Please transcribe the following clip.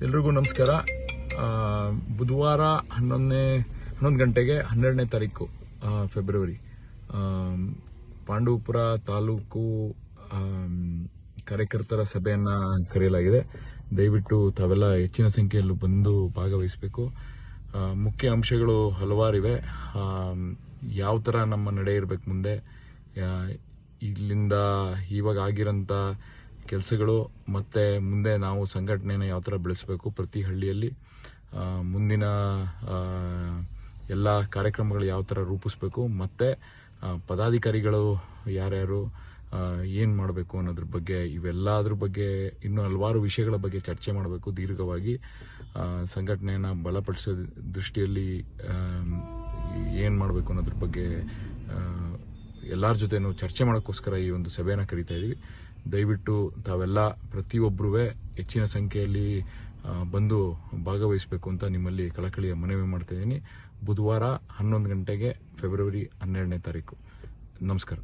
ಎಲ್ರಿಗೂ ನಮಸ್ಕಾರ. ಬುಧವಾರ 11 ಗಂಟೆಗೆ 12ನೇ ತಾರೀಕು ಫೆಬ್ರವರಿ ಪಾಂಡವಪುರ ತಾಲೂಕು ಕಾರ್ಯಕರ್ತರ ಸಭೆಯನ್ನ ಕರೆಯಲಾಗಿದೆ. ದಯವಿಟ್ಟು ತಾವೆಲ್ಲ ಹೆಚ್ಚಿನ ಸಂಖ್ಯೆಯಲ್ಲಿ ಬಂದು ಭಾಗವಹಿಸಬೇಕು. ಮುಖ್ಯ ಅಂಶಗಳು ಹಲವಾರಿವೆ. ಯಾವ ಥರ ನಮ್ಮ ನಡೆ ಇರಬೇಕು ಮುಂದೆ, ಇಲ್ಲಿಂದ ಇವಾಗ ಆಗಿರೋಂಥ ಕೆಲಸಗಳು ಮತ್ತೆ ಮುಂದೆ ನಾವು ಸಂಘಟನೆನ ಯಾವ ಥರ ಬೆಳೆಸಬೇಕು, ಪ್ರತಿ ಹಳ್ಳಿಯಲ್ಲಿ ಮುಂದಿನ ಎಲ್ಲ ಕಾರ್ಯಕ್ರಮಗಳು ಯಾವ ಥರ ರೂಪಿಸಬೇಕು, ಮತ್ತು ಪದಾಧಿಕಾರಿಗಳು ಯಾರ್ಯಾರು ಏನು ಮಾಡಬೇಕು ಅನ್ನೋದ್ರ ಬಗ್ಗೆ, ಇವೆಲ್ಲದ್ರ ಬಗ್ಗೆ ಇನ್ನೂ ಹಲವಾರು ವಿಷಯಗಳ ಬಗ್ಗೆ ಚರ್ಚೆ ಮಾಡಬೇಕು. ದೀರ್ಘವಾಗಿ ಸಂಘಟನೆಯನ್ನು ಬಲಪಡಿಸೋ ದೃಷ್ಟಿಯಲ್ಲಿ ಏನು ಮಾಡಬೇಕು ಅನ್ನೋದ್ರ ಬಗ್ಗೆ ಎಲ್ಲರ ಜೊತೆನೂ ಚರ್ಚೆ ಮಾಡೋಕ್ಕೋಸ್ಕರ ಈ ಒಂದು ಸಭೆಯನ್ನು ಕರೀತಾ ಇದ್ದೀವಿ. ದಯವಿಟ್ಟು ತಾವೆಲ್ಲ ಪ್ರತಿಯೊಬ್ಬರೂ ಹೆಚ್ಚಿನ ಸಂಖ್ಯೆಯಲ್ಲಿ ಬಂದು ಭಾಗವಹಿಸಬೇಕು ಅಂತ ನಿಮ್ಮಲ್ಲಿ ಕಳಕಳಿಯ ಮನವಿ ಮಾಡ್ತಾ ಇದ್ದೀನಿ. ಬುಧವಾರ 11 ಗಂಟೆಗೆ ಫೆಬ್ರವರಿ 12ನೇ ತಾರೀಕು. ನಮಸ್ಕಾರ.